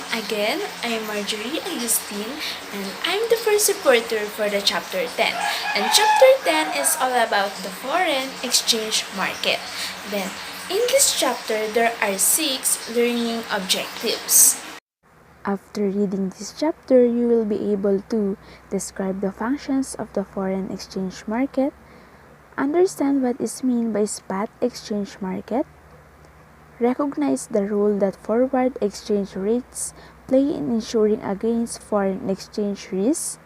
Again, I'm Marjorie Agustin, and I'm the first reporter for the Chapter 10. And Chapter 10 is all about the foreign exchange market. Then, in this chapter, there are 6 learning objectives. After reading this chapter, you will be able to describe the functions of the foreign exchange market, understand what is meant by spot exchange market, recognize the role that forward exchange rates play in ensuring against foreign exchange risks,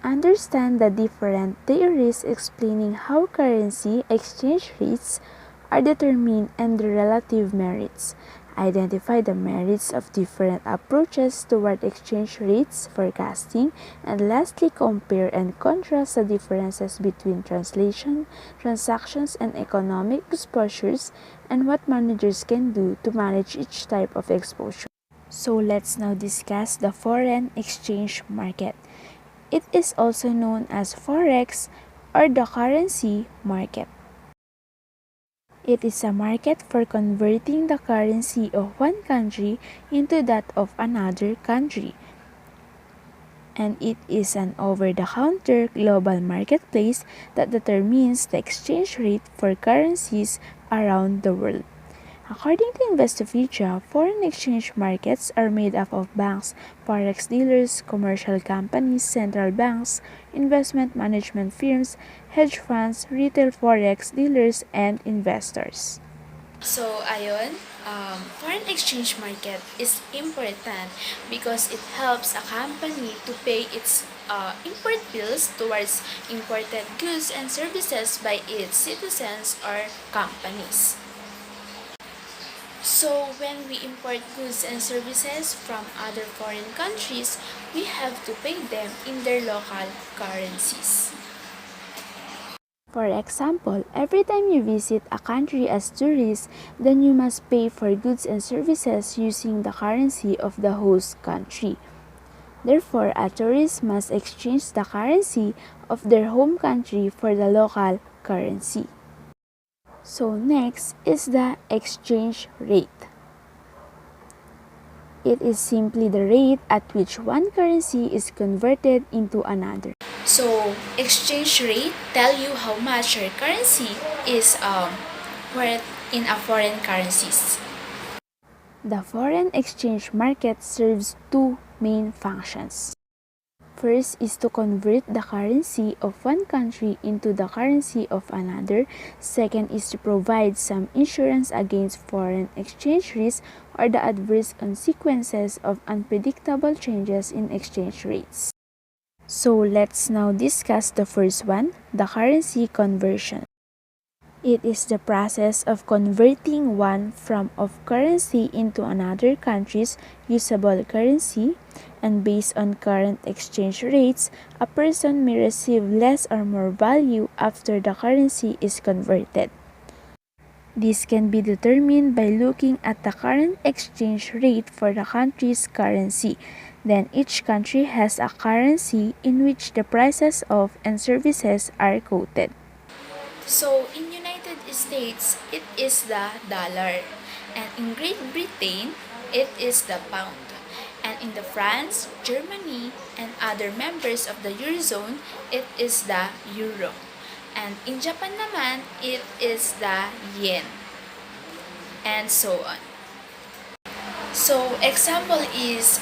understand the different theories explaining how currency exchange rates are determined and the relative merits, identify the merits of different approaches toward exchange rates forecasting, and lastly compare and contrast the differences between translation, transactions, and economic exposures, and what managers can do to manage each type of exposure. So let's now discuss the foreign exchange market. It is also known as Forex or the currency market. It is a market for converting the currency of one country into that of another country. And it is an over-the-counter global marketplace that determines the exchange rate for currencies around the world. According to Investopedia, foreign exchange markets are made up of banks, forex dealers, commercial companies, central banks, investment management firms, hedge funds, retail forex dealers, and investors. So, ayun, foreign exchange market is important because it helps a company to pay its import bills towards imported goods and services by its citizens or companies. So, when we import goods and services from other foreign countries, we have to pay them in their local currencies. For example, every time you visit a country as tourist, then you must pay for goods and services using the currency of the host country. Therefore, a tourist must exchange the currency of their home country for the local currency. So next is the exchange rate. It is simply the rate at which one currency is converted into another. So, exchange rate tell you how much your currency is worth in a foreign currencies. The foreign exchange market serves two main functions. First is to convert the currency of one country into the currency of another. Second is to provide some insurance against foreign exchange risk or the adverse consequences of unpredictable changes in exchange rates. So let's now discuss the first one, the currency conversion. It is the process of converting one form of currency into another country's usable currency, and based on current exchange rates, a person may receive less or more value after the currency is converted. This can be determined by looking at the current exchange rate for the country's currency. Then each country has a currency in which the prices of and services are quoted. So, in United States, it is the dollar. And in Great Britain, it is the pound. And in the France, Germany, and other members of the Eurozone, it is the euro. And in Japan naman, it is the yen. And so on. So, example is,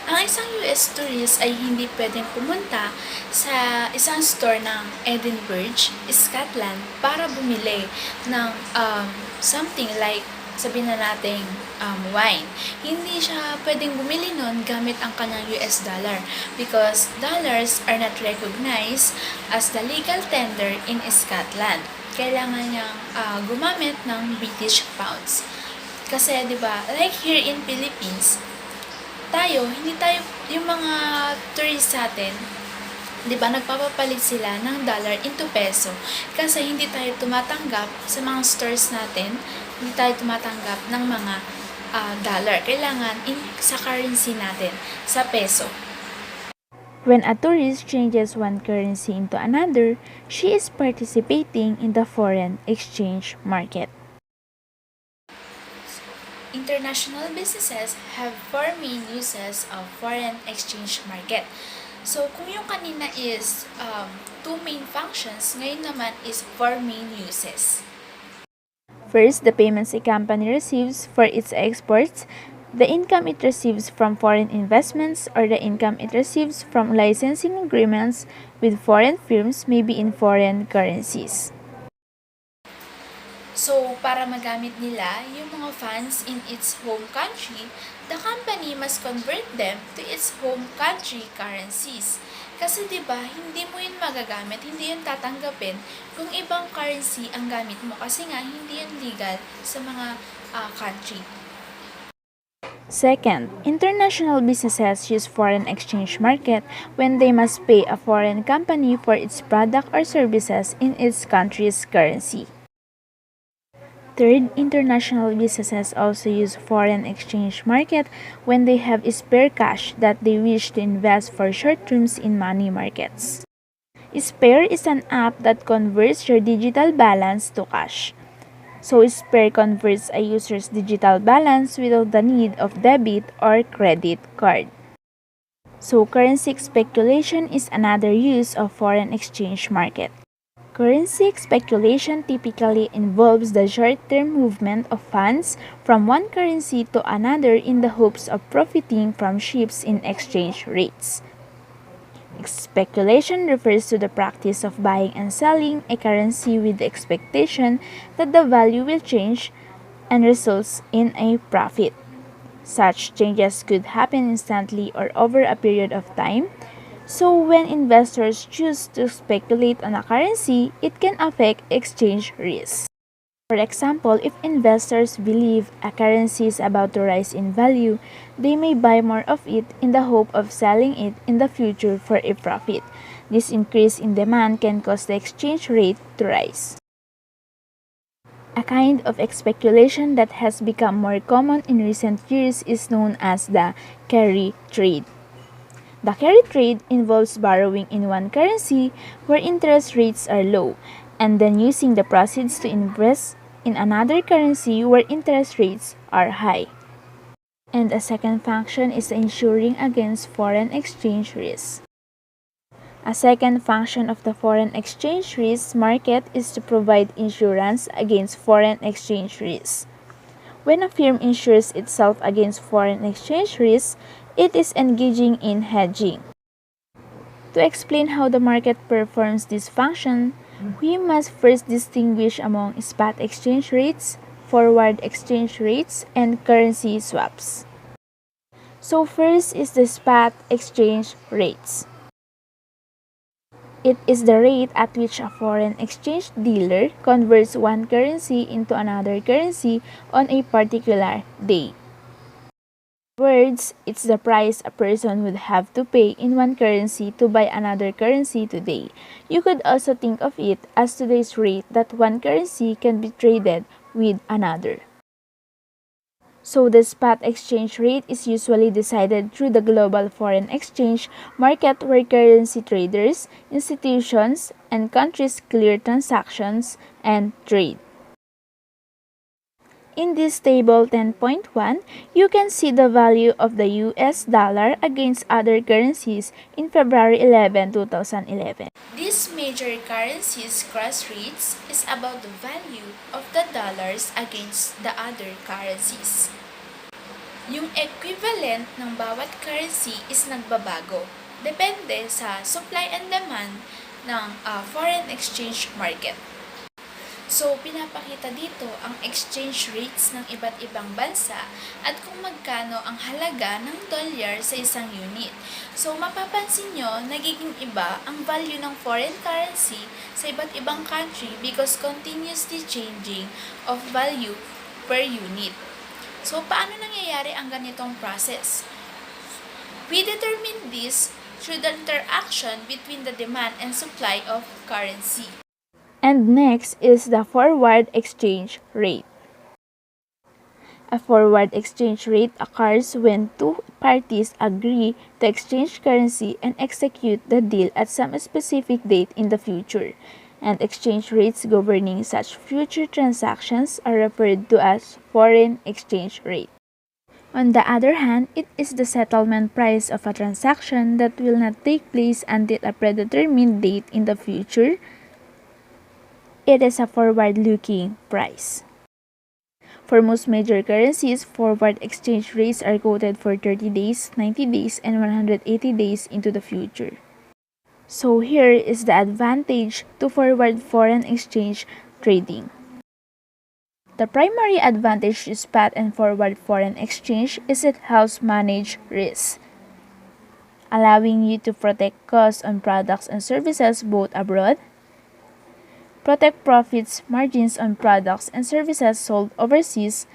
ang isang US tourist ay hindi pwedeng pumunta sa isang store ng Edinburgh, Scotland para bumili ng something like sabihin na natin wine. Hindi siya pwedeng bumili nun gamit ang kanyang US dollar because dollars are not recognized as the legal tender in Scotland. Kailangan niyang gumamit ng British pounds. Kasi 'di ba, like here in Philippines, hindi tayo, yung mga tourists natin, di ba, nagpapapalit sila ng dollar into peso. Kasi hindi tayo tumatanggap sa mga stores natin, hindi tayo tumatanggap ng mga dollar. Kailangan sa currency natin, sa peso. When a tourist changes one currency into another, she is participating in the foreign exchange market. International businesses have four main uses of foreign exchange market. So, kung yung kanina is two main functions, ngayon naman is four main uses. First, the payments a company receives for its exports, the income it receives from foreign investments, or the income it receives from licensing agreements with foreign firms may be in foreign currencies. So, para magamit nila yung mga funds in its home country, the company must convert them to its home country currencies. Kasi 'di ba, hindi mo yun magagamit, hindi yun tatanggapin kung ibang currency ang gamit mo kasi nga hindi yun legal sa mga country. Second, international businesses use foreign exchange market when they must pay a foreign company for its product or services in its country's currency. Third, international businesses also use foreign exchange market when they have spare cash that they wish to invest for short terms in money markets. Spare is an app that converts your digital balance to cash. So Spare converts a user's digital balance without the need of debit or credit card. So currency speculation is another use of foreign exchange market. Currency speculation typically involves the short-term movement of funds from one currency to another in the hopes of profiting from shifts in exchange rates. Speculation refers to the practice of buying and selling a currency with the expectation that the value will change and results in a profit. Such changes could happen instantly or over a period of time. So when investors choose to speculate on a currency, it can affect exchange risk. For example, if investors believe a currency is about to rise in value, they may buy more of it in the hope of selling it in the future for a profit. This increase in demand can cause the exchange rate to rise. A kind of speculation that has become more common in recent years is known as the carry trade. The carry trade involves borrowing in one currency where interest rates are low, and then using the proceeds to invest in another currency where interest rates are high. And a second function is ensuring against foreign exchange risk. A second function of the foreign exchange risk market is to provide insurance against foreign exchange risk. When a firm insures itself against foreign exchange risk, it is engaging in hedging. To explain how the market performs this function, we must first distinguish among spot exchange rates, forward exchange rates, and currency swaps. So first is the spot exchange rates. It is the rate at which a foreign exchange dealer converts one currency into another currency on a particular day. Words, it's the price a person would have to pay in one currency to buy another currency today. You could also think of it as today's rate that one currency can be traded with another. So the spot exchange rate is usually decided through the global foreign exchange market where currency traders, institutions, and countries clear transactions and trade. In this table 10.1, you can see the value of the US dollar against other currencies in February 11, 2011. These major currencies cross rates is about the value of the dollars against the other currencies. Yung equivalent ng bawat currency is nagbabago. Depende sa supply and demand ng foreign exchange market. So, pinapakita dito ang exchange rates ng iba't ibang bansa at kung magkano ang halaga ng dolyar sa isang unit. So, mapapansin nyo, nagiging iba ang value ng foreign currency sa iba't ibang country because continuously changing of value per unit. So, paano nangyayari ang ganitong process? We determine this through the interaction between the demand and supply of currency. And next is the forward exchange rate. A forward exchange rate occurs when two parties agree to exchange currency and execute the deal at some specific date in the future. and exchange rates governing such future transactions are referred to as foreign exchange rate. On the other hand, it is the settlement price of a transaction that will not take place until a predetermined date in the future. It is a forward-looking price. For most major currencies, forward exchange rates are quoted for 30 days, 90 days, and 180 days into the future. So here is the advantage to forward foreign exchange trading. The primary advantage to spot and forward foreign exchange is it helps manage risk, allowing you to protect costs on products and services both abroad, protect profits margins on products and services sold overseas,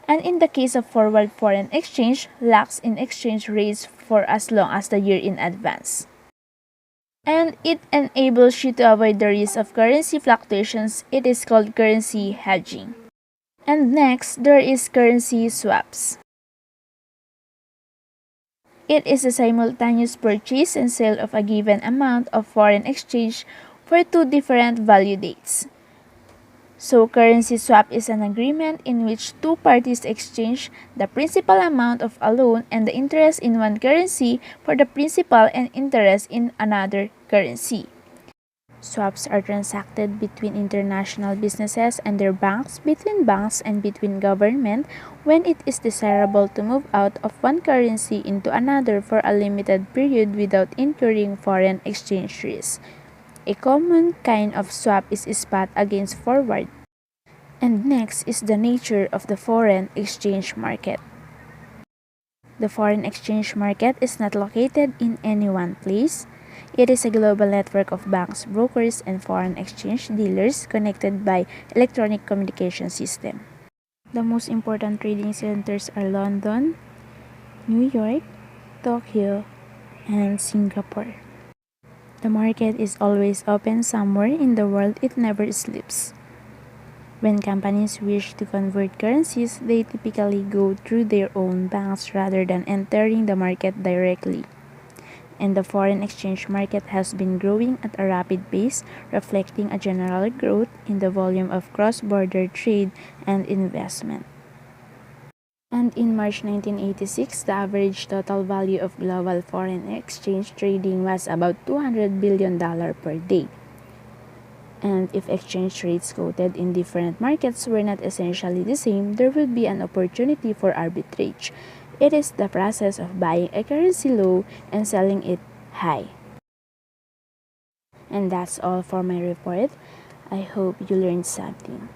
and in the case of forward foreign exchange, locks in exchange rates for as long as the year in advance. And it enables you to avoid the risk of currency fluctuations. It is called currency hedging. And next, there is currency swaps. It is a simultaneous purchase and sale of a given amount of foreign exchange for two different value dates. So, currency swap is an agreement in which two parties exchange the principal amount of a loan and the interest in one currency for the principal and interest in another currency. Swaps are transacted between international businesses and their banks, between banks, and between government when it is desirable to move out of one currency into another for a limited period without incurring foreign exchange risk. A common kind of swap is spot against forward. And next is the nature of the foreign exchange market. The foreign exchange market is not located in any one place. It is a global network of banks, brokers, and foreign exchange dealers connected by electronic communication system. The most important trading centers are London, New York, Tokyo, and Singapore. The market is always open somewhere in the world. It never sleeps. When companies wish to convert currencies, they typically go through their own banks rather than entering the market directly. And the foreign exchange market has been growing at a rapid pace, reflecting a general growth in the volume of cross-border trade and investment. And in March 1986, the average total value of global foreign exchange trading was about $200 billion per day. And if exchange rates quoted in different markets were not essentially the same, there would be an opportunity for arbitrage. It is the process of buying a currency low and selling it high. And that's all for my report. I hope you learned something.